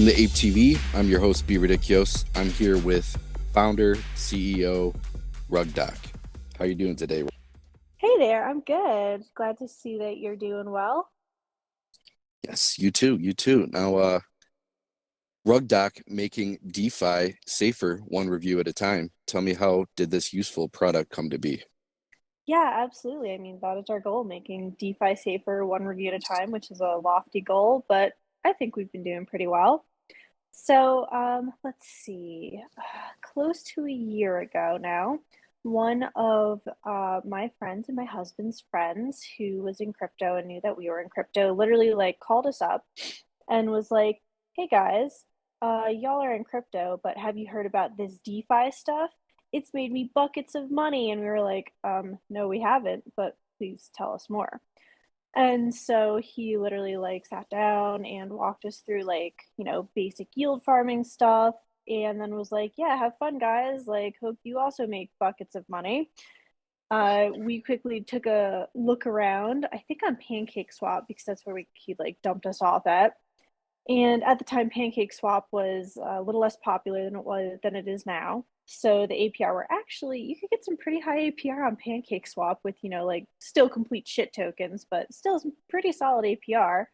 From the ApeTV, I'm your host, Be Ridiculous. I'm here with founder, CEO, RugDoc. How are you doing today? Hey there, I'm good. Glad to see that you're doing well. Yes, you too. You too. Now, RugDoc making DeFi safer, one review at a time. Tell me, how did this useful product come to be? Yeah, absolutely. I mean, that is our goal, making DeFi safer one review at a time, which is a lofty goal, but I think we've been doing pretty well. Let's see. Close to a year ago now, one of my friends and my husband's friends who was in crypto and knew that we were in crypto literally like called us up and was like, "Hey guys, y'all are in crypto, but have you heard about this DeFi stuff? It's made me buckets of money." And we were like, no, we haven't, but please tell us more. And so he literally like sat down and walked us through like, basic yield farming stuff and then was like, "Yeah, have fun guys. Like hope you also make buckets of money." We quickly took a look around, I think on Pancake Swap because that's where he like dumped us off at. And at the time, Pancake Swap was a little less popular than it is now. So the APR were actually, you could get some pretty high APR on Pancake Swap with, like still complete shit tokens, but still some pretty solid APR.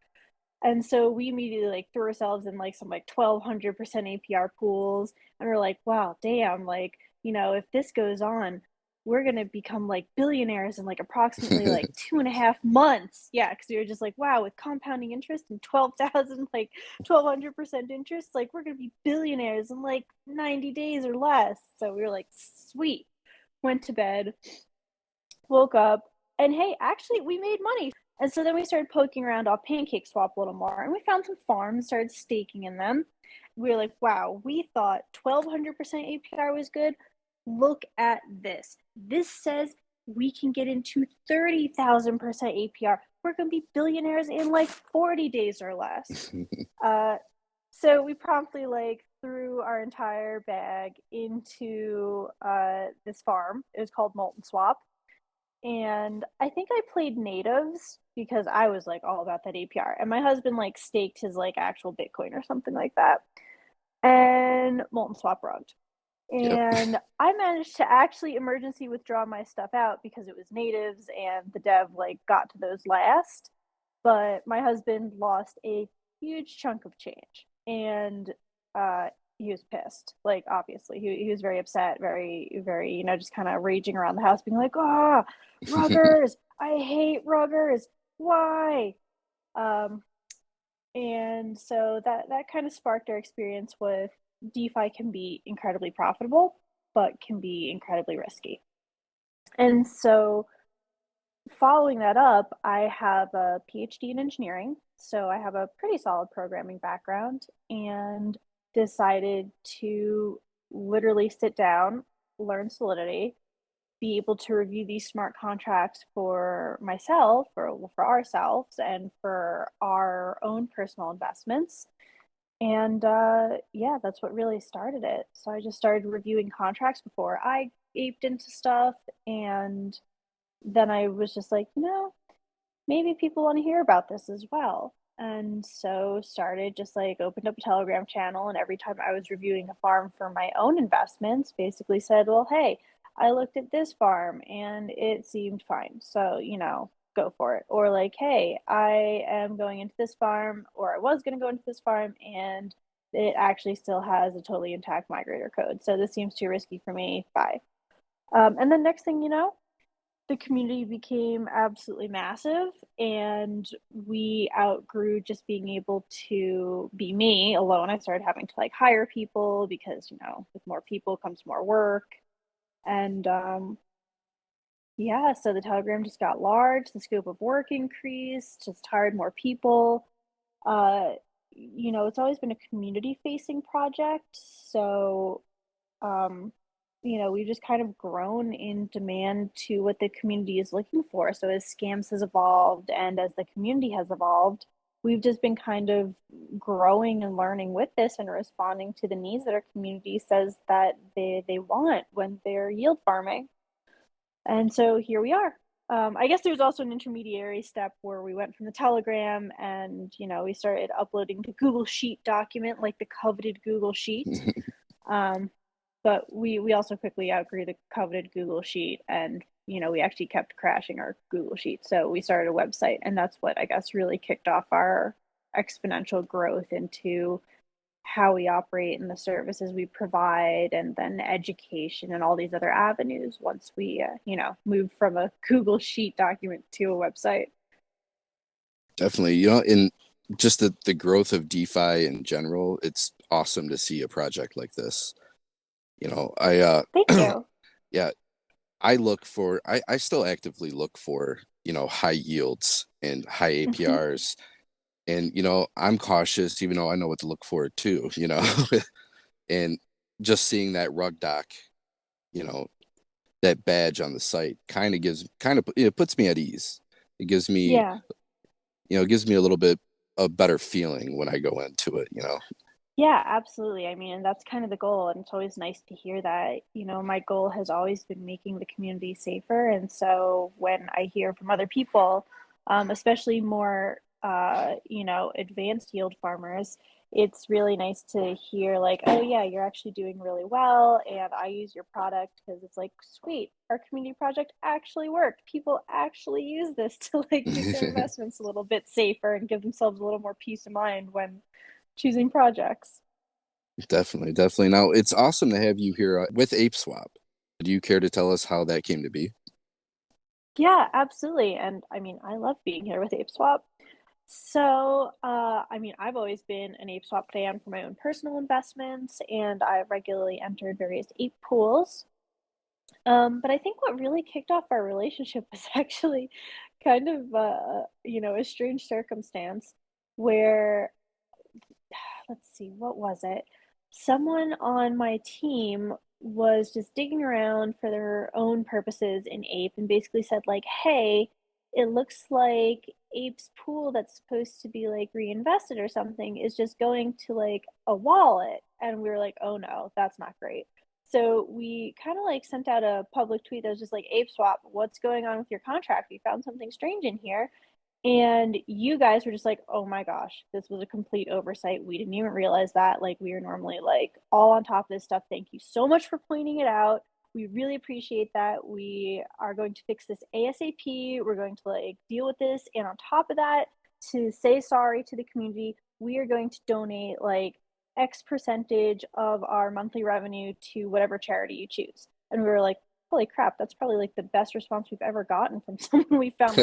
And so we immediately like threw ourselves in like some like 1200% APR pools. And we're like, wow, damn, like, if this goes on, we're gonna become like billionaires in like approximately like 2.5 months. Yeah, because we were just like, wow, with compounding interest and 12,000, like 1200% interest, like we're gonna be billionaires in like 90 days or less. So we were like, sweet. Went to bed, woke up, and hey, actually, we made money. And so then we started poking around off Pancake Swap a little more, and we found some farms, started staking in them. We were like, wow, we thought 1200% APR was good. Look at this. This says we can get into 30,000% APR. We're going to be billionaires in like 40 days or less. So we promptly like threw our entire bag into this farm. It was called Molten Swap. And I think I played natives because I was like all about that APR. And my husband like staked his like actual Bitcoin or something like that. And Molten Swap rugged. Yep. And I managed to actually emergency withdraw my stuff out because it was natives and the dev like got to those last. But my husband lost a huge chunk of change. And he was pissed. Like obviously, he was very upset, very very just kind of raging around the house, being like, "Ah, oh, ruggers! I hate ruggers. Why?" Um, and so that kind of sparked our experience with DeFi can be incredibly profitable, but can be incredibly risky. And so following that up, I have a PhD in engineering, so I have a pretty solid programming background and decided to literally sit down, learn Solidity, be able to review these smart contracts for myself, for ourselves, and for our own personal investments. And yeah, that's what really started it. So I just started reviewing contracts before I aped into stuff, and then I was just like, maybe people want to hear about this as well. And so started just like opened up a Telegram channel, and every time I was reviewing a farm for my own investments, basically said, well, hey, I looked at this farm and it seemed fine. So, go for it. Or like, hey, I am going into this farm, or I was going to go into this farm, and it actually still has a totally intact migrator code. So this seems too risky for me. Bye. And then next thing you know, the community became absolutely massive, and we outgrew just being able to be me alone. I started having to like hire people because with more people comes more work. And yeah, so the Telegram just got large, the scope of work increased, just hired more people. uh it's always been a community facing project, so um we've just kind of grown in demand to what the community is looking for. So as scams has evolved and as the community has evolved, we've just been kind of growing and learning with this and responding to the needs that our community says that they want when they're yield farming. And so here we are. I guess there was also an intermediary step where we went from the Telegram and, we started uploading the Google Sheet document, like the coveted Google Sheet. But we also quickly outgrew the coveted Google Sheet, and we actually kept crashing our Google Sheet. So we started a website, and that's what I guess really kicked off our exponential growth into how we operate and the services we provide, and then education and all these other avenues once we, moved from a Google Sheet document to a website. Definitely, in just the growth of DeFi in general, it's awesome to see a project like this. Thank you. Yeah, I still actively look for, high yields and high APRs. And, I'm cautious, even though I know what to look for too, and just seeing that RugDoc, that badge on the site it puts me at ease. It gives me, Yeah. it gives me a little bit a better feeling when I go into it. Yeah, absolutely. I mean, and that's kind of the goal, and it's always nice to hear that. My goal has always been making the community safer, and so when I hear from other people, especially more, advanced yield farmers, it's really nice to hear like, oh yeah, you're actually doing really well, and I use your product because it's like, sweet, our community project actually worked. People actually use this to like make their investments a little bit safer and give themselves a little more peace of mind when choosing projects. Definitely, definitely. Now, it's awesome to have you here with ApeSwap. Do you care to tell us how that came to be? Yeah, absolutely. And I mean, I love being here with ApeSwap. So, I mean, I've always been an ApeSwap fan for my own personal investments, and I've regularly entered various ape pools. But I think what really kicked off our relationship was actually kind of, a strange circumstance where, let's see, what was it? Someone on my team was just digging around for their own purposes in Ape and basically said, like, hey, it looks like Ape's pool that's supposed to be like reinvested or something is just going to like a wallet. And we were like, oh no, that's not great. So we kind of like sent out a public tweet that was just like, Ape Swap, what's going on with your contract? We found something strange in here. And you guys were just like, oh my gosh, this was a complete oversight. We didn't even realize that. Like, we are normally like all on top of this stuff. Thank you so much for pointing it out. We really appreciate that. We are going to fix this ASAP. We're going to like deal with this. And on top of that, to say sorry to the community, we are going to donate like X percentage of our monthly revenue to whatever charity you choose. And we were like, holy crap, that's probably like the best response we've ever gotten from someone we found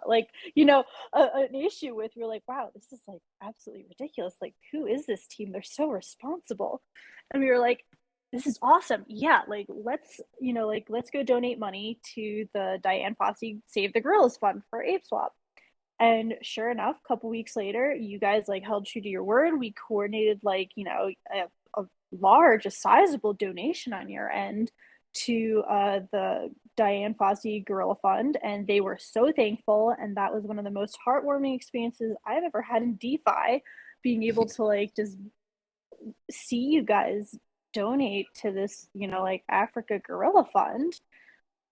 like an issue with. We're like, wow, this is like absolutely ridiculous. Like, who is this team? They're so responsible. And we were like, this is awesome. Yeah, like let's go donate money to the Diane Fossey Save the Gorillas Fund for ApeSwap. And sure enough, a couple weeks later, you guys like held true to your word. We coordinated like, a sizable donation on your end to the Diane Fossey Gorilla Fund, and they were so thankful. And that was one of the most heartwarming experiences I've ever had in DeFi, being able to like just see you guys donate to this, like Africa Gorilla Fund.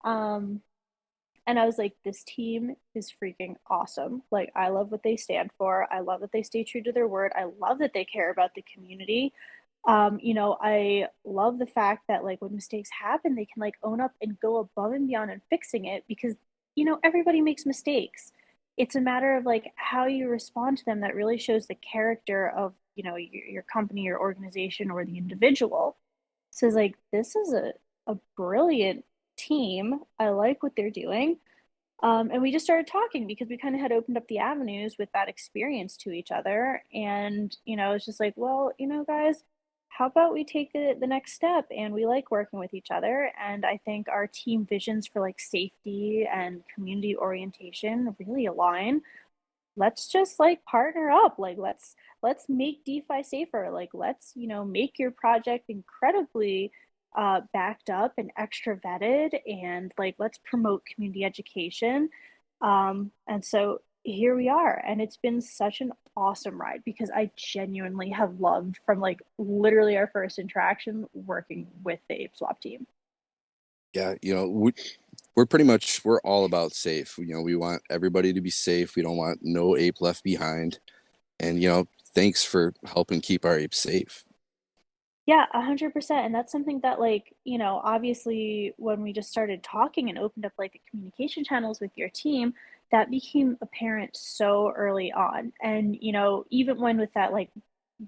And I was like, this team is freaking awesome. Like, I love what they stand for. I love that they stay true to their word. I love that they care about the community. I love the fact that like when mistakes happen, they can like own up and go above and beyond in fixing it because, everybody makes mistakes. It's a matter of like how you respond to them that really shows the character of, your company, your organization, or the individual. So it's like, this is a brilliant team. I like what they're doing. And we just started talking because we kind of had opened up the avenues with that experience to each other. And, it's just like, well, guys, how about we take the next step? And we like working with each other. And I think our team visions for like safety and community orientation really align. Let's just like partner up. Like let's make DeFi safer. Like let's, make your project incredibly backed up and extra vetted, and like let's promote community education. And so here we are, and it's been such an awesome ride because I genuinely have loved from like literally our first interaction working with the ApeSwap team. Yeah, we're pretty much we're all about safe. We want everybody to be safe. We don't want no ape left behind. And thanks for helping keep our apes safe. Yeah, 100%. And that's something that, like, obviously when we just started talking and opened up like the communication channels with your team, that became apparent so early on. And, even when with that, like,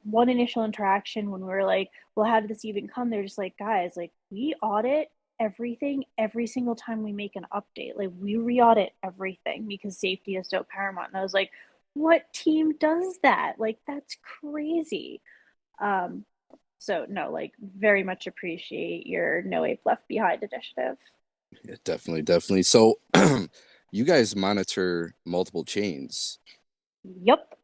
one initial interaction, when we were like, well, how did this even come? They're just like, guys, like, we audit everything every single time we make an update. Like, we re-audit everything because safety is so paramount. And I was like, what team does that? Like, that's crazy. Um, so no, like very much appreciate your No Ape Left Behind initiative. Yeah, definitely, definitely. So, you guys monitor multiple chains. Yep.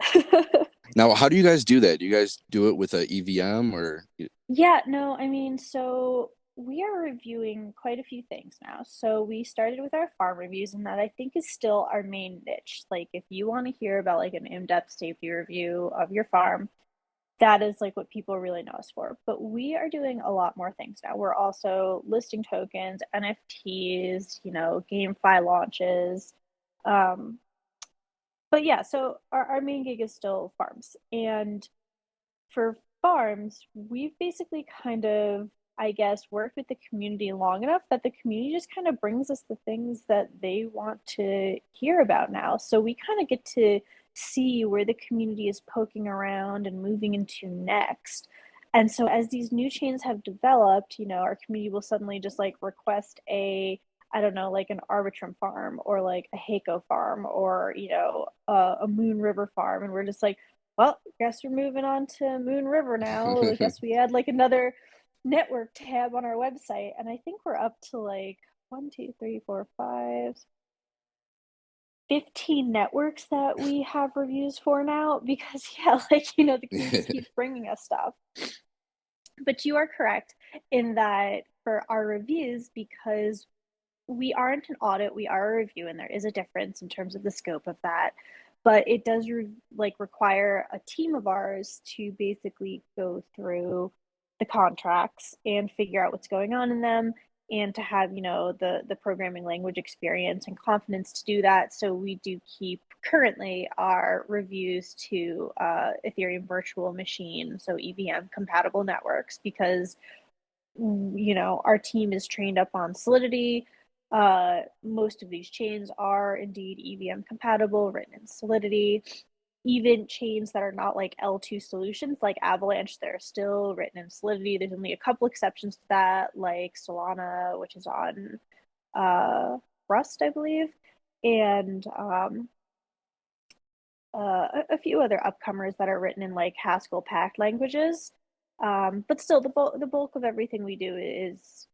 Now, how do you guys do that? Do you guys do it with a EVM or? Yeah, no, I mean, so we are reviewing quite a few things now. So we started with our farm reviews, and that I think is still our main niche. Like, if you want to hear about like an in-depth safety review of your farm, that is like what people really know us for. But we are doing a lot more things now. We're also listing tokens, NFTs, GameFi launches. Um, but yeah, so our main gig is still farms. And for farms, we've basically kind of, I guess, worked with the community long enough that the community just kind of brings us the things that they want to hear about now. So we kind of get to see where the community is poking around and moving into next. And so as these new chains have developed, our community will suddenly just like request I don't know, like an Arbitrum farm or like a Heiko farm or, a Moon River farm. And we're just like, well, guess we're moving on to Moon River now. I guess we add like another network tab on our website. And I think we're up to like 15 networks that we have reviews for now because, yeah, like, the community just keeps bringing us stuff. But you are correct in that for our reviews, because we aren't an audit, we are a review, and there is a difference in terms of the scope of that. But it does require a team of ours to basically go through the contracts and figure out what's going on in them, and to have the programming language experience and confidence to do that. So we do keep currently our reviews to Ethereum virtual machine, so EVM compatible networks, because our team is trained up on Solidity. Most of these chains are indeed EVM compatible, written in Solidity. Even chains that are not like L2 solutions, like Avalanche, they're still written in Solidity. There's only a couple exceptions to that, like Solana, which is on Rust, I believe, and a few other upcomers that are written in like Haskell packed languages. But still, the bulk of everything we do is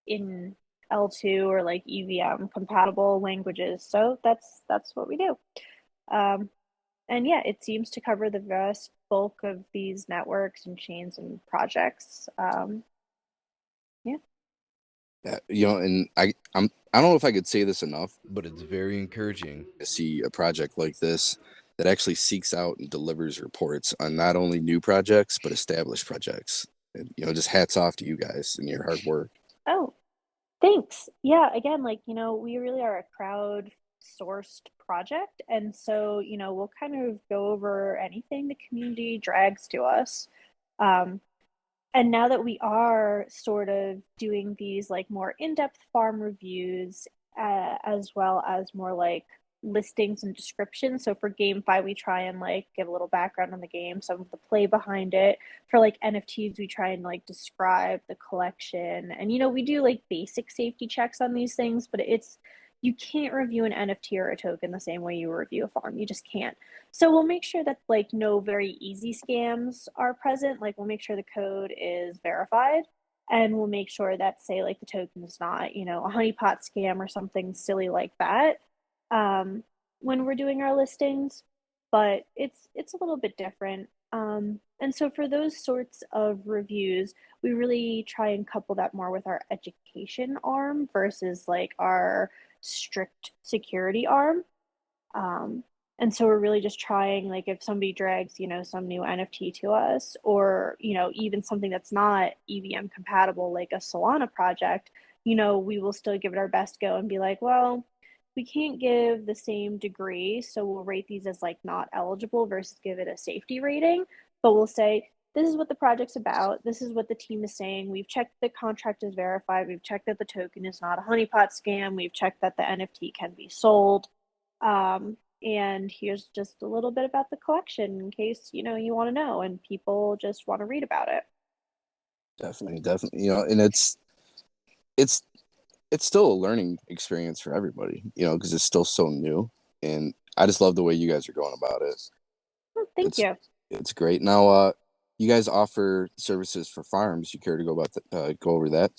in L2 or like EVM compatible languages. So that's what we do. Um, and yeah, it seems to cover the vast bulk of these networks and chains and projects. Yeah. Yeah, and I don't know if I could say this enough but it's very encouraging. to see a project like this that actually seeks out and delivers reports on not only new projects but established projects. And just hats off to you guys and your hard work. Oh, thanks. Yeah, again, like, we really are a crowd sourced project. And so, we'll kind of go over anything the community drags to us. Um, and now that we are sort of doing these like more in-depth farm reviews, as well as more like listings and descriptions. So for GameFi, we try and like give a little background on the game, some of the play behind it. For like NFTs, we try and like describe the collection. And we do like basic safety checks on these things, but you can't review an NFT or a token the same way you review a farm. You just can't. So we'll make sure that like no very easy scams are present. Like we'll make sure the code is verified, and we'll make sure that, say, like the token is not, a honeypot scam or something silly like that, when we're doing our listings. But it's a little bit different. And so for those sorts of reviews, we really try and couple that more with our education arm versus like our strict security arm. And so we're really just trying, like, if somebody drags, some new NFT to us, or, even something that's not EVM compatible, like a Solana project, we will still give it our best go and be like, well, we can't give the same degree, so we'll rate these as like not eligible versus give it a safety rating. But we'll say, this is what the project's about. This is what the team is saying. We've checked the contract is verified. We've checked that the token is not a honeypot scam. We've checked that the NFT can be sold. And here's just a little bit about the collection in case, you want to know and people just want to read about it. Definitely. And it's still a learning experience for everybody, because it's still so new. And I just love the way you guys are going about it. Well, thank you. It's great. Now, you guys offer services for farms. You care to go over that?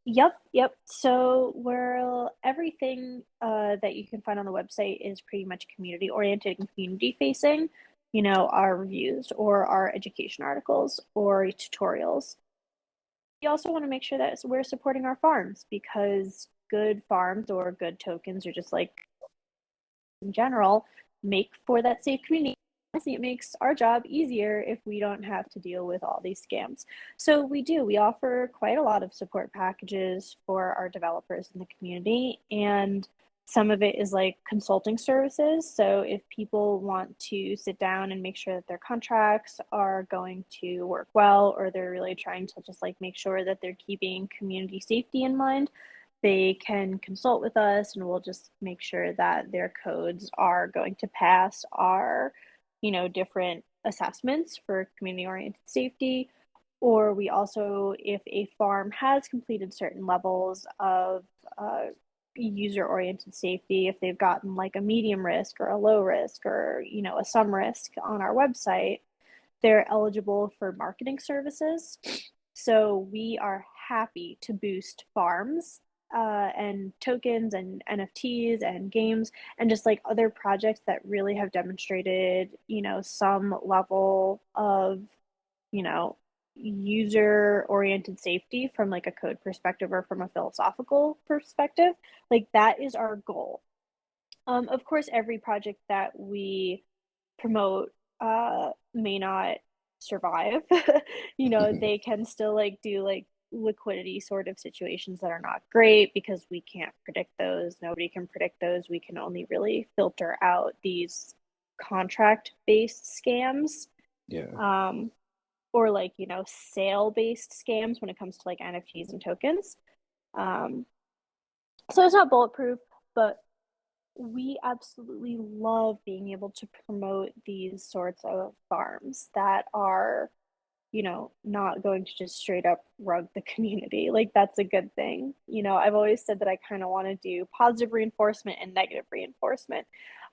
Yep. So everything that you can find on the website is pretty much community oriented and community facing, our reviews or our education articles or tutorials. We also want to make sure that we're supporting our farms, because good farms or good tokens, or just like in general, make for that safe community. It makes our job easier if we don't have to deal with all these scams. So we offer quite a lot of support packages for our developers in the community, and some of it is like consulting services. So if people want to sit down and make sure that their contracts are going to work well, or they're really trying to just like make sure that they're keeping community safety in mind, they can consult with us, and we'll just make sure that their codes are going to pass our different assessments for community-oriented safety. Or we also, if a farm has completed certain levels of user-oriented safety, if they've gotten like a medium risk or a low risk or, a some risk on our website, they're eligible for marketing services. So we are happy to boost farms and tokens and NFTs and games and just like other projects that really have demonstrated, some level of, user-oriented safety from like a code perspective or from a philosophical perspective. Like that is our goal. Of course, every project that we promote may not survive. They can still like do like liquidity sort of situations that are not great, because we can't predict those. Nobody can predict those. We can only really filter out these contract-based scams. Yeah. Or like, sale-based scams when it comes to like NFTs and tokens. So it's not bulletproof, but we absolutely love being able to promote these sorts of farms that are, not going to just straight up rug the community. Like that's a good thing. I've always said that I kind of want to do positive reinforcement and negative reinforcement.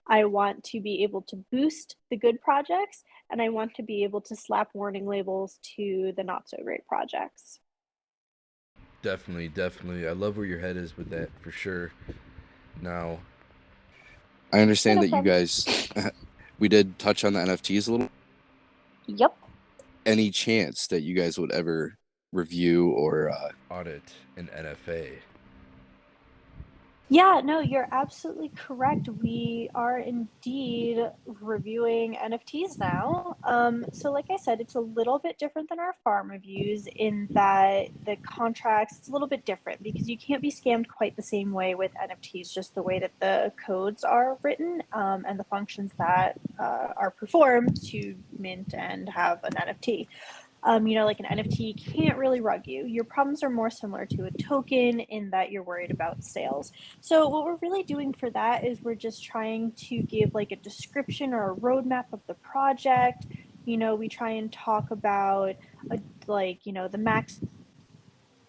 I want to be able to boost the good projects, and I want to be able to slap warning labels to the not so great projects. Definitely. I love where your head is with that, for sure. Now, I understand that you guys, we did touch on the NFTs a little. Yep. Any chance that you guys would ever review or audit an NFA? Yeah, no, you're absolutely correct. We are indeed reviewing NFTs now. So like I said, it's a little bit different than our farm reviews in that the contracts, it's a little bit different because you can't be scammed quite the same way with NFTs, just the way that the codes are written and the functions that are performed to mint and have an NFT. Like an NFT can't really rug you. Your problems are more similar to a token in that you're worried about sales. So what we're really doing for that is we're just trying to give like a description or a roadmap of the project. We try and talk about the max,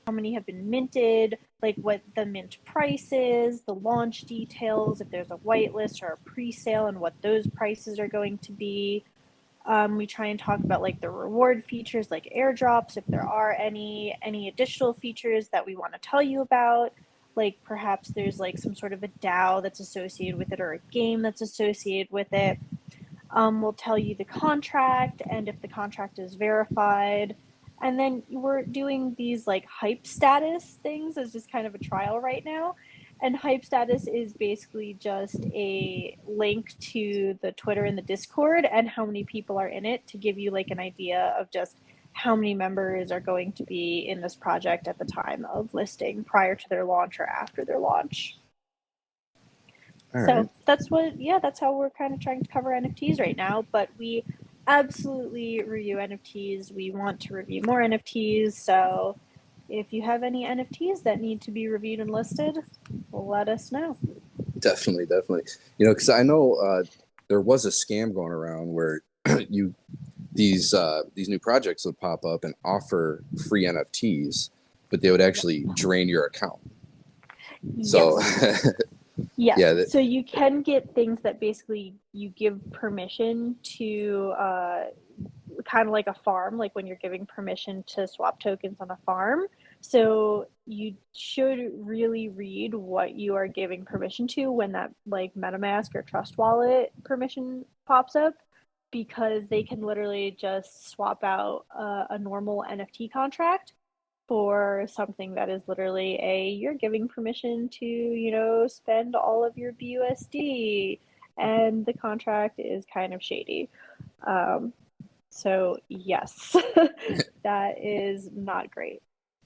how many have been minted, like what the mint price is, the launch details, if there's a whitelist or a pre-sale and what those prices are going to be. We try and talk about like the reward features like airdrops, if there are any additional features that we want to tell you about. Like perhaps there's like some sort of a DAO that's associated with it or a game that's associated with it. We'll tell you the contract and if the contract is verified. And then we're doing these like hype status things as just kind of a trial right now. And hype status is basically just a link to the Twitter and the Discord and how many people are in it to give you like an idea of just how many members are going to be in this project at the time of listing prior to their launch or after their launch. All So right. that's how we're kind of trying to cover NFTs right now. But we absolutely review NFTs. We want to review more NFTs. So if you have any NFTs that need to be reviewed and listed, let us know. Definitely. You know, because I know there was a scam going around where these new projects would pop up and offer free NFTs, but they would actually drain your account. So yes. yeah, So you can get things that basically you give permission to kind of like a farm, like when you're giving permission to swap tokens on a farm. So you should really read what you are giving permission to when that like MetaMask or Trust Wallet permission pops up, because they can literally just swap out a normal NFT contract for something that is literally you're giving permission to, you know, spend all of your BUSD, and the contract is kind of shady. So yes, that is not great.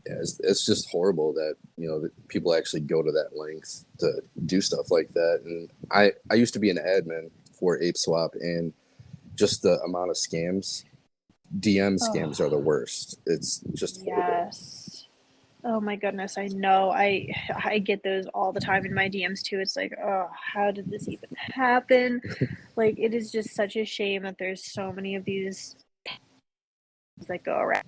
yeah, it's just horrible that, you know, that people actually go to that length to do stuff like that. And I used to be an admin for ApeSwap, and just the amount of scams, DM scams are the worst. It's just horrible. Yes. Oh my goodness, I know. I get those all the time in my DMs too. It's like, oh, how did this even happen? Like, it is just such a shame that there's so many of these that go around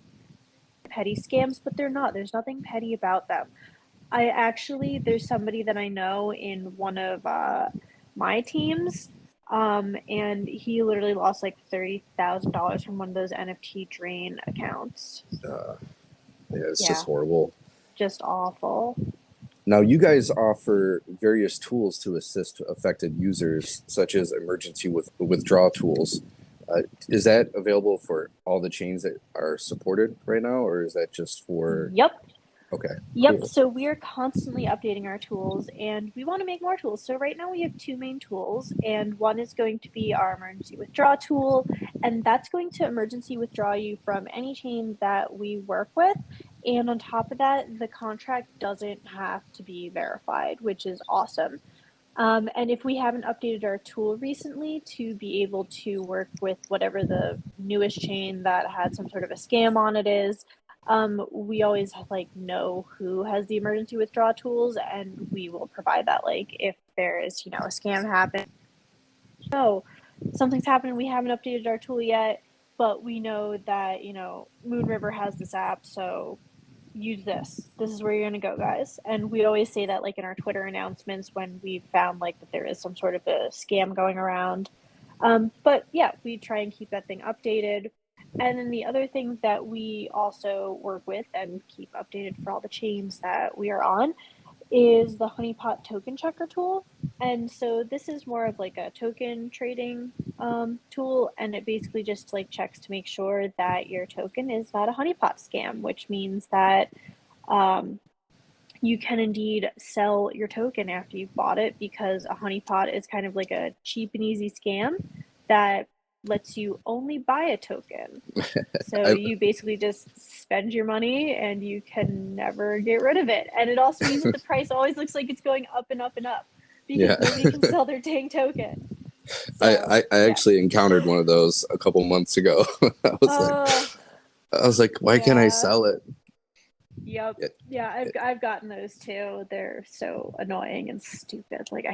petty scams, but they're not. There's nothing petty about them. There's somebody that I know in one of my teams, and he literally lost like $30,000 from one of those NFT drain accounts. Yeah, it's just horrible. Just awful. Now, you guys offer various tools to assist affected users, such as emergency withdrawal tools. Is that available for all the chains that are supported right now, or is that just for? Yep. Okay. Yep. Cool. So we are constantly updating our tools, and we want to make more tools. So right now we have two main tools, and one is going to be our emergency withdraw tool, and that's going to emergency withdraw you from any chain that we work with. And on top of that, the contract doesn't have to be verified, which is awesome. And if we haven't updated our tool recently to be able to work with whatever the newest chain that had some sort of a scam on it is, we always like know who has the emergency withdrawal tools, and we will provide that. Like if there is, you know, a scam happen, no, something's happened, we haven't updated our tool yet, but we know that, you know, Moon River has this app, so use this. This is where you're gonna go, guys. And we always say that like in our Twitter announcements when we found like that there is some sort of a scam going around. But yeah, we try and keep that thing updated. And then the other thing that we also work with and keep updated for all the chains that we are on is the honeypot token checker tool. And so this is more of like a token trading tool, and it basically just like checks to make sure that your token is not a honeypot scam, which means that you can indeed sell your token after you've bought it, because a honeypot is kind of like a cheap and easy scam that lets you only buy a token. So you basically just spend your money and you can never get rid of it. And it also means that the price always looks like it's going up and up and up, because nobody can sell their dang token. So, I actually encountered one of those a couple months ago. I was like, why can't I sell it? Yep. Yeah, I've gotten those too. They're so annoying and stupid. Like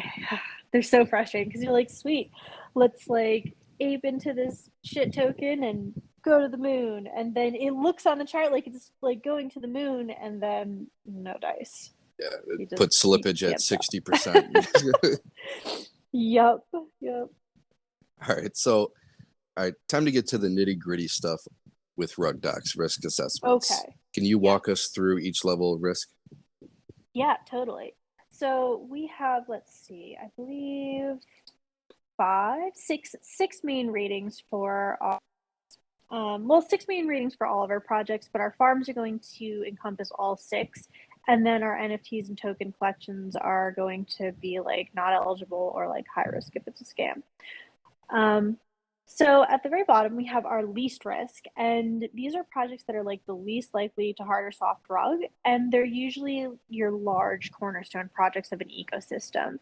they're so frustrating, because you're like, sweet, let's like ape into this shit token and go to the moon, and then it looks on the chart like it's like going to the moon, and then no dice. Yeah, it puts slippage at 60%. Yep. All right, time to get to the nitty-gritty stuff with RugDoc's risk assessments. Okay. Can you walk us through each level of risk? Yeah, totally. So we have, let's see, I believe six main ratings for all, 6 main ratings for all of our projects, but our farms are going to encompass all 6. And then our NFTs and token collections are going to be like not eligible or like high risk if it's a scam. So at the very bottom, we have our least risk, and these are projects that are like the least likely to hard or soft rug, and they're usually your large cornerstone projects of an ecosystem,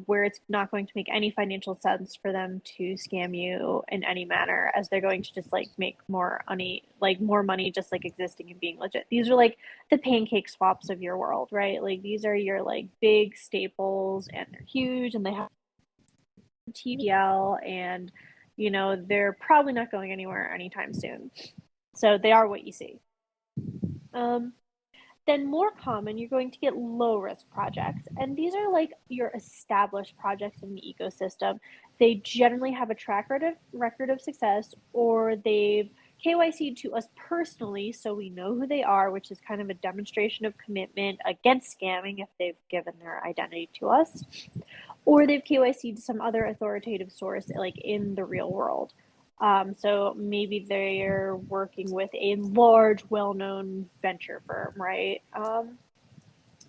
where it's not going to make any financial sense for them to scam you in any manner, as they're going to just like make more money just like existing and being legit. These are like the pancake swaps of your world, right? Like these are your like big staples, and they're huge, and they have TVL, and they're probably not going anywhere anytime soon. So they are what you see. Then more common, you're going to get low risk projects. And these are like your established projects in the ecosystem. They generally have a track record of success, or they've KYC'd to us personally, so we know who they are, which is kind of a demonstration of commitment against scamming if they've given their identity to us. Or they've KYC'd to some other authoritative source, like in the real world. So maybe they're working with a large, well-known venture firm, right?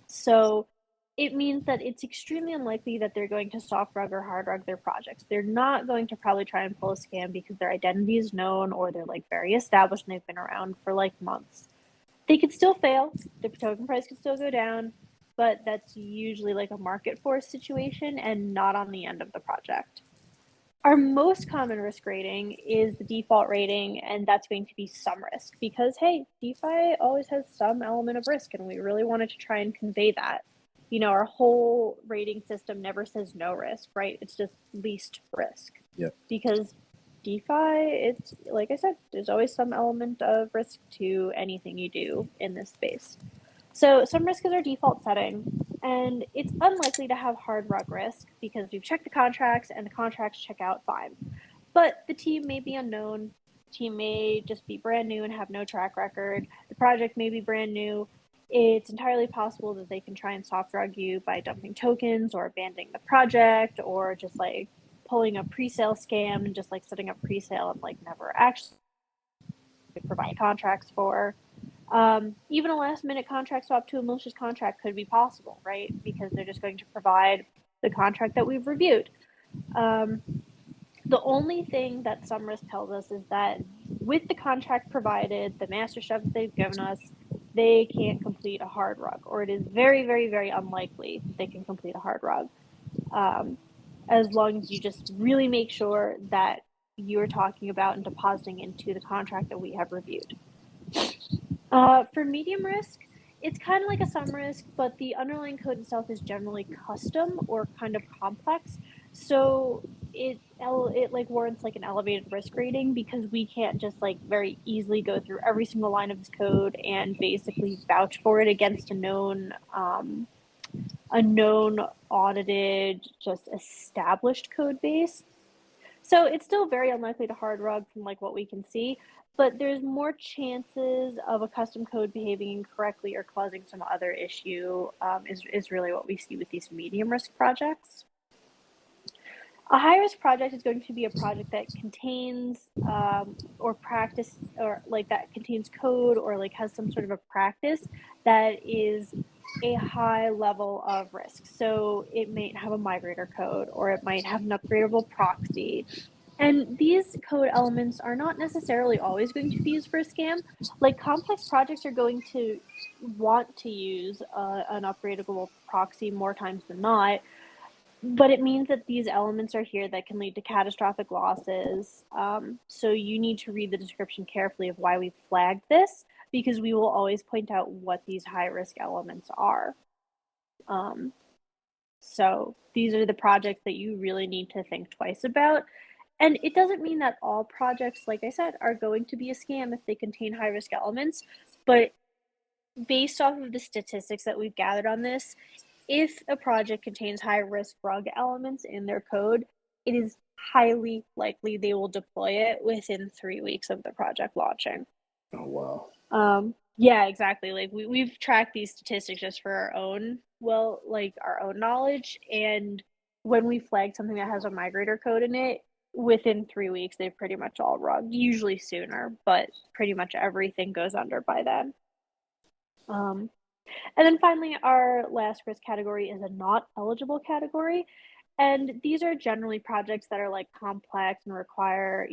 So it means that it's extremely unlikely that they're going to soft rug or hard rug their projects. They're not going to probably try and pull a scam because their identity is known, or they're like very established and they've been around for like months. They could still fail. The token price could still go down, but that's usually like a market force situation and not on the end of the project. Our most common risk rating is the default rating, and that's going to be some risk because, hey, DeFi always has some element of risk, and we really wanted to try and convey that. Our whole rating system never says no risk, right? It's just least risk. Yep. Because DeFi, it's like I said, there's always some element of risk to anything you do in this space. So some risk is our default setting, and it's unlikely to have hard rug risk because we've checked the contracts and the contracts check out fine. But the team may be unknown. The team may just be brand new and have no track record. The project may be brand new. It's entirely possible that they can try and soft rug you by dumping tokens or abandoning the project, or just like pulling a pre-sale scam and just like setting up pre-sale and like never actually provide contracts for. Even a last minute contract swap to a malicious contract could be possible, right? Because they're just going to provide the contract that we've reviewed. The only thing that some risk tells us is that with the contract provided, the master chefs they've given us, they can't complete a hard rug, or it is very, very, very unlikely they can complete a hard rug. As long as you just really make sure that you're talking about and depositing into the contract that we have reviewed. For medium risk, it's kind of like a some risk, but the underlying code itself is generally custom or kind of complex. So it like warrants like an elevated risk rating because we can't just like very easily go through every single line of this code and basically vouch for it against a known audited, just established code base. So it's still very unlikely to hard rug from like what we can see, but there's more chances of a custom code behaving incorrectly or causing some other issue is really what we see with these medium risk projects. A high risk project is going to be a project that contains or practice, or like that contains code or like has some sort of a practice that is a high level of risk. So it might have a migrator code, or it might have an upgradable proxy. And these code elements are not necessarily always going to be used for a scam. Like complex projects are going to want to use an upgradable proxy more times than not. But it means that these elements are here that can lead to catastrophic losses. So you need to read the description carefully of why we flagged this, because we will always point out what these high-risk elements are. So these are the projects that you really need to think twice about. And it doesn't mean that all projects, like I said, are going to be a scam if they contain high-risk elements. But based off of the statistics that we've gathered on this, if a project contains high-risk rug elements in their code, it is highly likely they will deploy it within 3 weeks of the project launching. Oh, wow. Yeah, exactly. Like we've tracked these statistics just for our own knowledge. And when we flag something that has a migrator code in it, within 3 weeks, they've pretty much all rugged, usually sooner, but pretty much everything goes under by then. And then finally, our last risk category is a not eligible category. And these are generally projects that are like complex and require,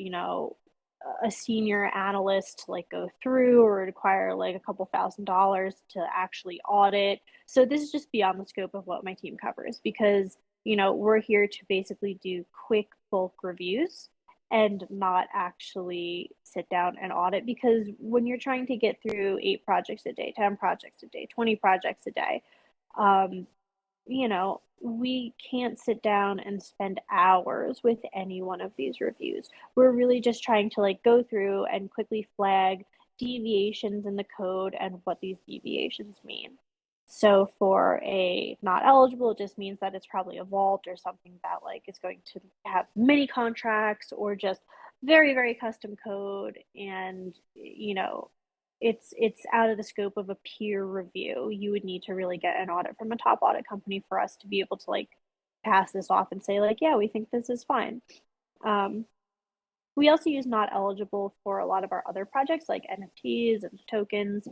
a senior analyst to like go through, or require like a couple $1,000s to actually audit. So this is just beyond the scope of what my team covers, because, we're here to basically do quick bulk reviews and not actually sit down and audit. Because when you're trying to get through 8 projects a day, 10 projects a day, 20 projects a day, um, we can't sit down and spend hours with any one of these reviews. We're really just trying to like go through and quickly flag deviations in the code and what these deviations mean. So for a not eligible, it just means that it's probably a vault or something that like is going to have many contracts, or just very, very custom code. And, it's out of the scope of a peer review. You would need to really get an audit from a top audit company for us to be able to like pass this off and say like, yeah, we think this is fine. We also use not eligible for a lot of our other projects like NFTs and tokens,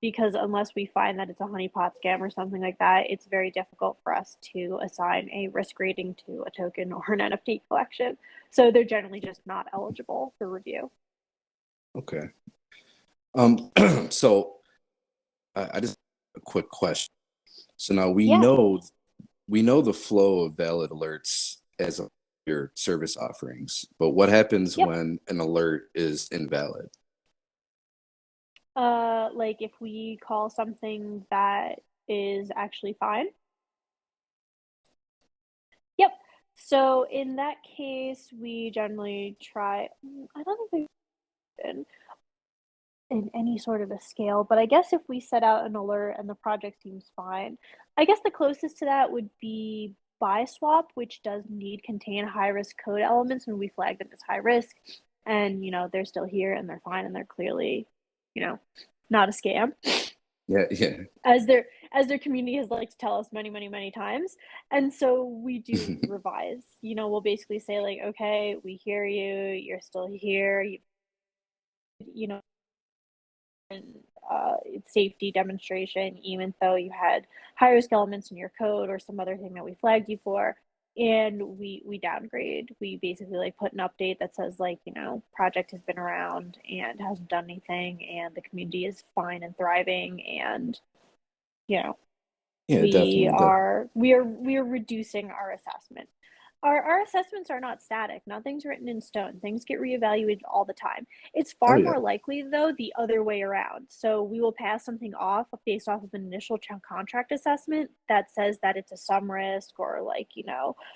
because unless we find that it's a honeypot scam or something like that, it's very difficult for us to assign a risk rating to a token or an NFT collection. So they're generally just not eligible for review. Okay. So I just a quick question. So now we know the flow of valid alerts as your service offerings, but what happens when an alert is invalid? Like if we call something that is actually fine. Yep. So in that case, we generally try. I don't think we've been in any sort of a scale, but I guess if we set out an alert and the project seems fine, I guess the closest to that would be buy swap, which does indeed contain high risk code elements when we flag them as high risk. And they're still here and they're fine and they're clearly, not a scam. Yeah. As their community has liked to tell us many, many, many times. And so we do revise. We'll basically say like, okay, we hear you, you're still here, safety demonstration, even though you had high risk elements in your code or some other thing that we flagged you for, and we downgrade. We basically like put an update that says like, project has been around and hasn't done anything, and the community is fine and thriving, and Yeah, we definitely. are reducing our assessment. Our assessments are not static. Nothing's written in stone. Things get reevaluated all the time. It's far more likely, though, the other way around. So we will pass something off based off of an initial contract assessment that says that it's a some risk or like,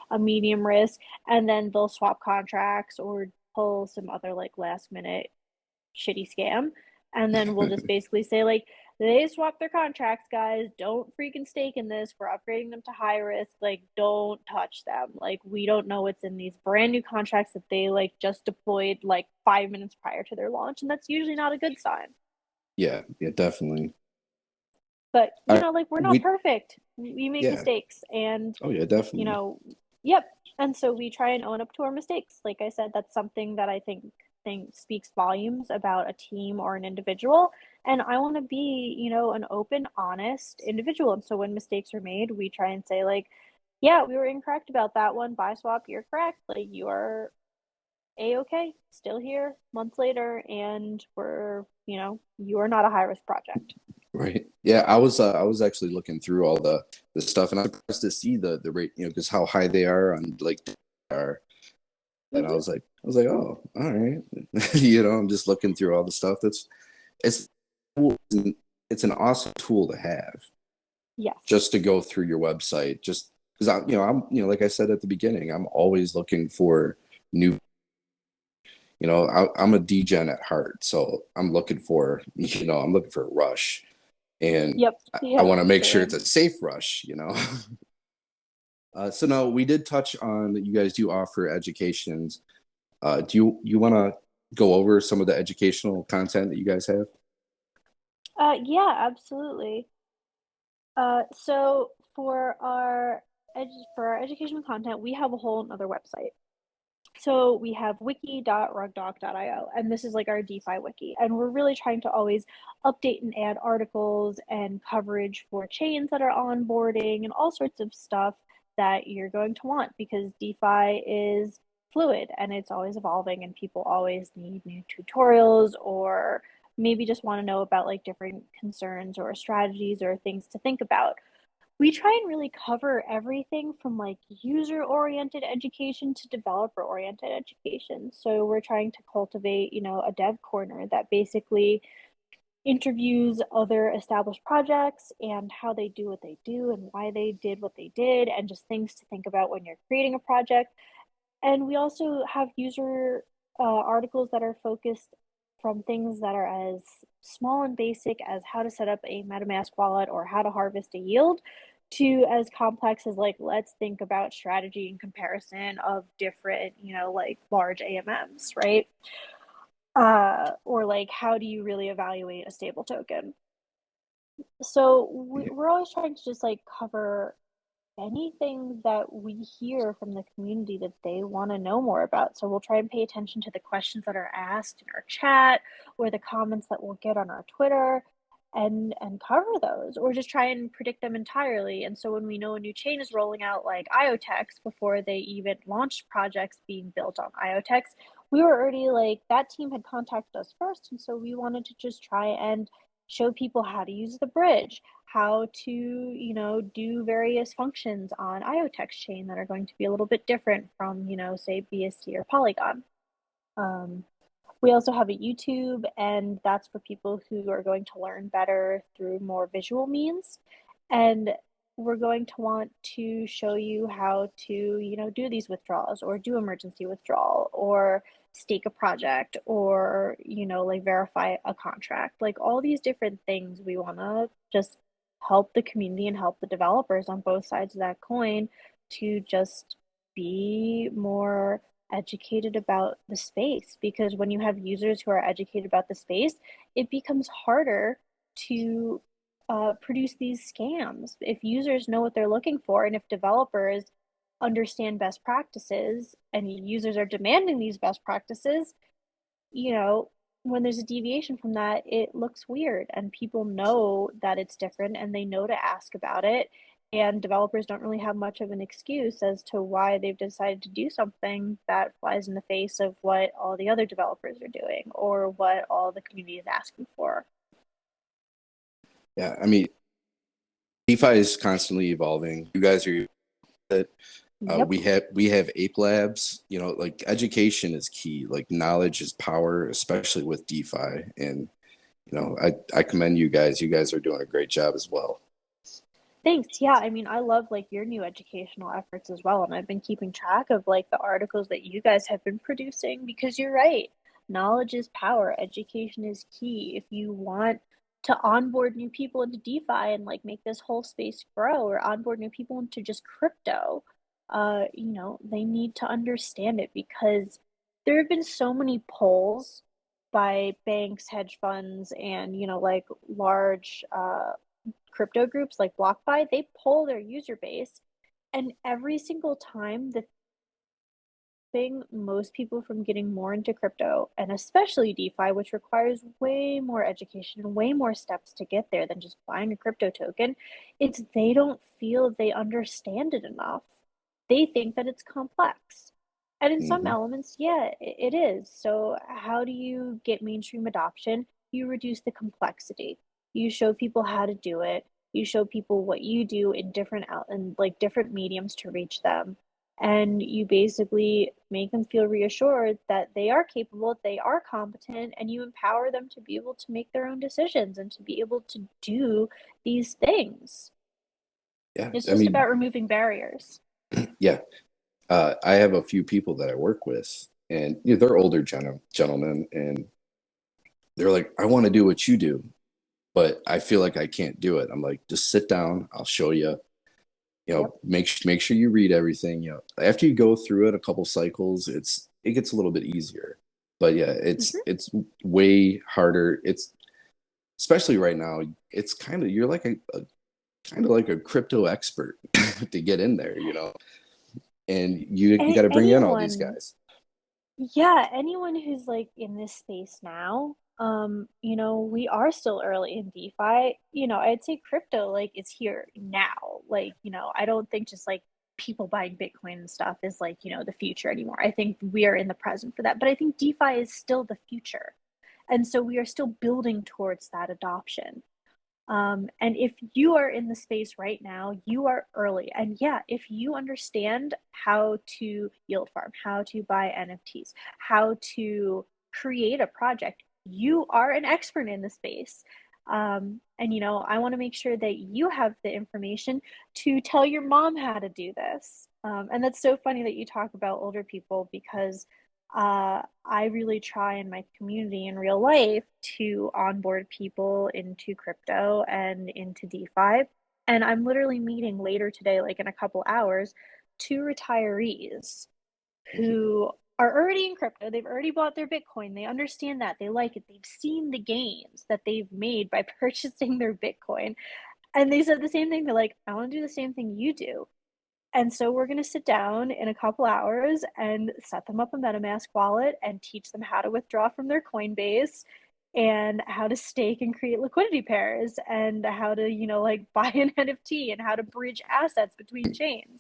a medium risk, and then they'll swap contracts or pull some other like last minute shitty scam. And then we'll just basically say like, they swapped their contracts, guys. Don't freaking stake in this. We're upgrading them to high risk. Like, don't touch them. Like, we don't know what's in these brand new contracts that they like just deployed like 5 minutes prior to their launch, and that's usually not a good sign. Yeah, definitely. But like we're not perfect. We make mistakes, and definitely. Yep. And so we try and own up to our mistakes. Like I said, that's something that I think speaks volumes about a team or an individual. And I want to be, an open, honest individual. And so when mistakes are made, we try and say like, yeah, we were incorrect about that one. Buy swap, you're correct. Like you are A-okay, still here months later, and we're, you are not a high risk project. Right. Yeah, I was actually looking through all the stuff, and I was surprised to see the rate, because how high they are on like are. And I was like, oh, all right. I'm just looking through all the stuff. It's an awesome tool to have. Yes. Just to go through your website, just because I'm like I said at the beginning, I'm always looking for new. I'm a degen at heart, so I'm looking for a rush, and I want to make sure it's a safe rush. So now we did touch on that you guys do offer educations. Do you want to go over some of the educational content that you guys have? Yeah, absolutely. So for our educational content, we have a whole another website. So we have wiki.rugdoc.io, and this is like our DeFi wiki. And we're really trying to always update and add articles and coverage for chains that are onboarding and all sorts of stuff that you're going to want, because DeFi is fluid and it's always evolving, and people always need new tutorials, or maybe just want to know about like different concerns or strategies or things to think about. We try and really cover everything from like user-oriented education to developer-oriented education. So we're trying to cultivate, a dev corner that basically interviews other established projects and how they do what they do and why they did what they did, and just things to think about when you're creating a project. And we also have user articles that are focused from things that are as small and basic as how to set up a MetaMask wallet or how to harvest a yield, to as complex as like, let's think about strategy and comparison of different, like large AMMs, right? Or like, how do you really evaluate a stable token? So we're always trying to just like cover anything that we hear from the community that they want to know more about. So we'll try and pay attention to the questions that are asked in our chat or the comments that we'll get on our Twitter, and cover those, or just try and predict them entirely. And so when we know a new chain is rolling out, like IOTEX, before they even launched projects being built on IOTEX, we were already like, that team had contacted us first, and so we wanted to just try and show people how to use the bridge, how to, do various functions on IOTEX chain that are going to be a little bit different from, say BSC or Polygon. We also have a YouTube, and that's for people who are going to learn better through more visual means. And we're going to want to show you how to, do these withdrawals, or do emergency withdrawal, or stake a project, or, like verify a contract. Like all these different things, we want to just help the community and help the developers on both sides of that coin to just be more educated about the space. Because when you have users who are educated about the space, it becomes harder to produce these scams. If users know what they're looking for, and if developers understand best practices, and users are demanding these best practices, when there's a deviation from that, it looks weird, and people know that it's different, and they know to ask about it. And developers don't really have much of an excuse as to why they've decided to do something that flies in the face of what all the other developers are doing, or what all the community is asking for. Yeah, I mean, DeFi is constantly evolving. You guys are it. Yep. We have Ape Labs. Like education is key. Like knowledge is power, especially with DeFi. And I commend you guys. You guys are doing a great job as well. Thanks. Yeah, I mean, I love like your new educational efforts as well, and I've been keeping track of like the articles that you guys have been producing, because you're right. Knowledge is power. Education is key. If you want to onboard new people into DeFi and like make this whole space grow, or onboard new people into just crypto, they need to understand it, because there have been so many polls by banks, hedge funds, and like large crypto groups like BlockFi. They poll their user base, and every single time, the thing most people from getting more into crypto, and especially DeFi, which requires way more education and way more steps to get there than just buying a crypto token, it's they don't feel they understand it enough. They think that it's complex. And in some elements, yeah, it is. So how do you get mainstream adoption? You reduce the complexity. You show people how to do it. You show people what you do in different mediums to reach them. And you basically make them feel reassured that they are capable, they are competent, and you empower them to be able to make their own decisions and to be able to do these things. Yeah, It's just about removing barriers. Yeah. I have a few people that I work with, and they're older gentlemen, and they're like, I want to do what you do, but I feel like I can't do it. I'm like, just sit down. I'll show you. Yep. Make sure you read everything. After you go through it a couple cycles, it gets a little bit easier. But yeah, it's way harder. It's especially right now. It's you're like a crypto expert to get in there, and you got to bring in all these guys. Yeah, anyone who's like in this space now, we are still early in DeFi. I'd say crypto like is here now. Like, I don't think just like people buying Bitcoin and stuff is like, the future anymore. I think we are in the present for that. But I think DeFi is still the future. And so we are still building towards that adoption. And if you are in the space right now, you are early. And yeah, if you understand how to yield farm, how to buy NFTs, how to create a project, you are an expert in the space. And I want to make sure that you have the information to tell your mom how to do this. And that's so funny that you talk about older people because I really try in my community in real life to onboard people into crypto and into DeFi. And I'm literally meeting later today, like in a couple hours, two retirees who are already in crypto. They've already bought their Bitcoin. They understand that. They like it. They've seen the gains that they've made by purchasing their Bitcoin. And they said the same thing. They're like, I want to do the same thing you do. And so we're going to sit down in a couple hours and set them up a MetaMask wallet and teach them how to withdraw from their Coinbase and how to stake and create liquidity pairs and how to, like buy an NFT and how to bridge assets between chains.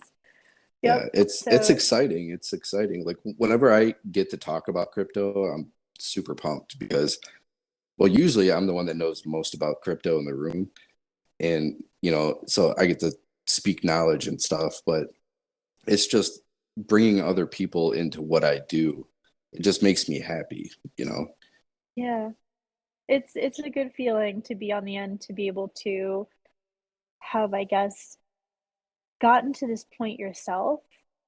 Yeah, Yep. it's exciting. It's exciting. Like whenever I get to talk about crypto, I'm super pumped because, well, usually I'm the one that knows most about crypto in the room, and so I get to speak knowledge and stuff. But it's just bringing other people into what I do. It just makes me happy. Yeah. It's a good feeling to be on the end, to be able to have, I guess, gotten to this point yourself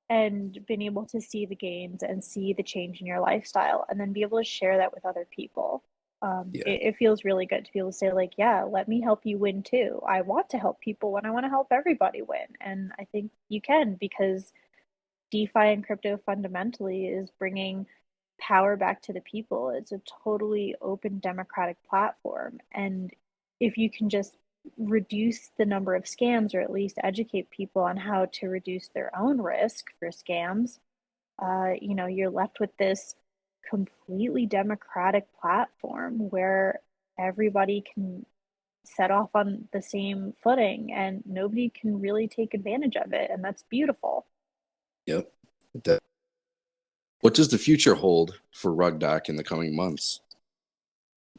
and been able to see the gains and see the change in your lifestyle and then be able to share that with other people. Yeah, It feels really good to be able to say, like, yeah, let me help you win too. I want to help people when I want to help everybody win. And I think you can, because DeFi and crypto fundamentally is bringing power back to the people. It's a totally open democratic platform. And if you can just reduce the number of scams or at least educate people on how to reduce their own risk for scams, you're left with this completely democratic platform where everybody can set off on the same footing and nobody can really take advantage of it. And that's beautiful. yep. That- what does the future hold for RugDoc in the coming months?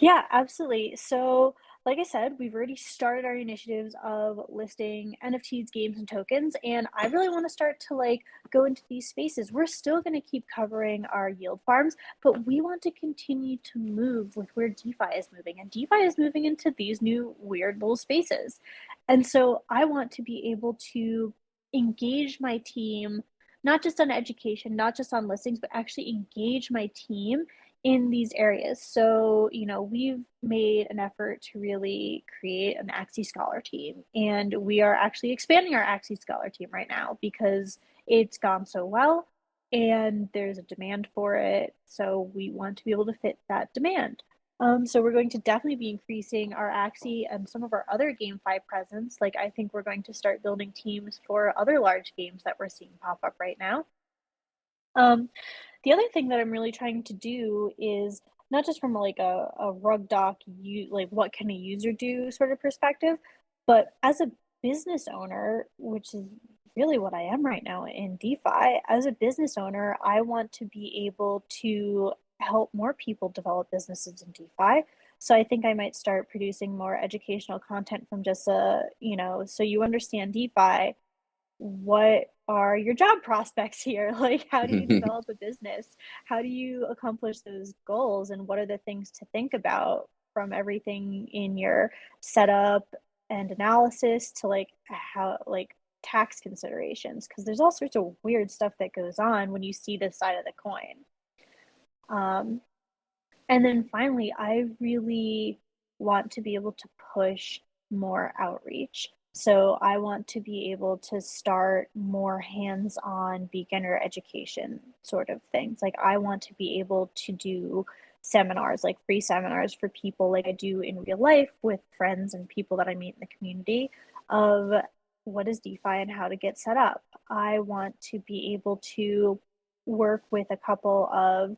Yeah, absolutely. So, like I said, we've already started our initiatives of listing NFTs, games, and tokens, and I really want to start to like go into these spaces. We're still going to keep covering our yield farms, but we want to continue to move with where DeFi is moving, and DeFi is moving into these new weird little spaces. And so, I want to be able to engage my team, not just on education, not just on listings, but actually engage my team in these areas. So, we've made an effort to really create an Axie Scholar team, and we are actually expanding our Axie Scholar team right now because it's gone so well and there's a demand for it. So, we want to be able to fit that demand. So we're going to definitely be increasing our Axie and some of our other GameFi presence. Like, I think we're going to start building teams for other large games that we're seeing pop up right now. Um, the other thing that I'm really trying to do is not just from like a RugDoc, like what can a user do sort of perspective, but as a business owner, which is really what I am right now in DeFi, as a business owner, I want to be able to help more people develop businesses in DeFi. So I think I might start producing more educational content from just so you understand DeFi, what are your job prospects here? Like, how do you develop a business? How do you accomplish those goals? And what are the things to think about, from everything in your setup and analysis to like how, like, tax considerations? Because there's all sorts of weird stuff that goes on when you see this side of the coin. Um, and then finally, I really want to be able to push more outreach. So I want to be able to start more hands-on beginner education sort of things. Like, I want to be able to do seminars, like free seminars for people like I do in real life with friends and people that I meet in the community, of what is DeFi and how to get set up. I want to be able to work with a couple of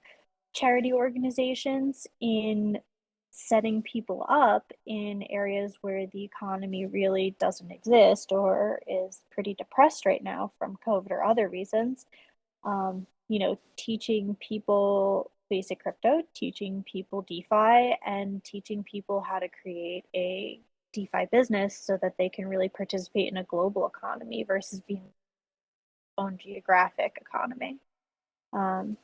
charity organizations in setting people up in areas where the economy really doesn't exist or is pretty depressed right now from COVID or other reasons. Teaching people basic crypto, teaching people DeFi, and teaching people how to create a DeFi business so that they can really participate in a global economy versus being own geographic economy. So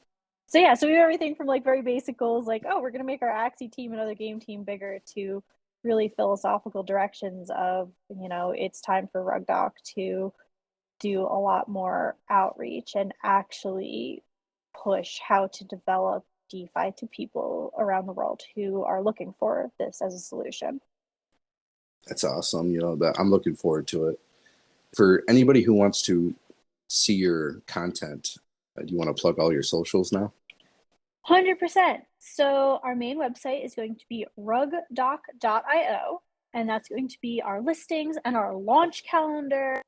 we have everything from like very basic goals like, oh, we're going to make our Axie team and other game team bigger, to really philosophical directions of, it's time for RugDoc to do a lot more outreach and actually push how to develop DeFi to people around the world who are looking for this as a solution. That's awesome. That I'm looking forward to it. For anybody who wants to see your content, do you want to plug all your socials now? 100%. So our main website is going to be rugdoc.io, and that's going to be our listings and our launch calendar,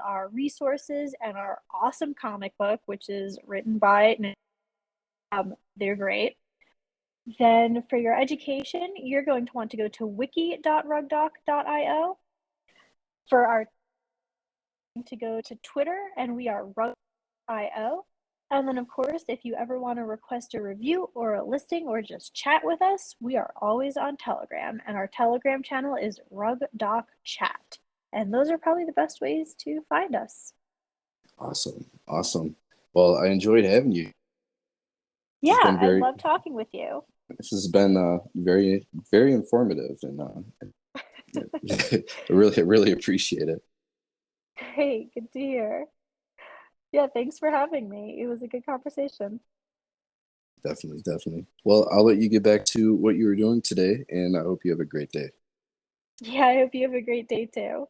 our resources, and our awesome comic book, which is written by they're great. Then for your education, you're going to want to go to wiki.rugdoc.io. For our to go to Twitter, and we are rug.io. And then, of course, if you ever want to request a review or a listing or just chat with us, we are always on Telegram, and our Telegram channel is RugDoc Chat. And those are probably the best ways to find us. Awesome. Well, I enjoyed having you. Yeah, I love talking with you. This has been very, very informative, and I really appreciate it. Great, good to hear. Yeah, thanks for having me. It was a good conversation. Definitely. Well, I'll let you get back to what you were doing today, and I hope you have a great day. Yeah, I hope you have a great day too.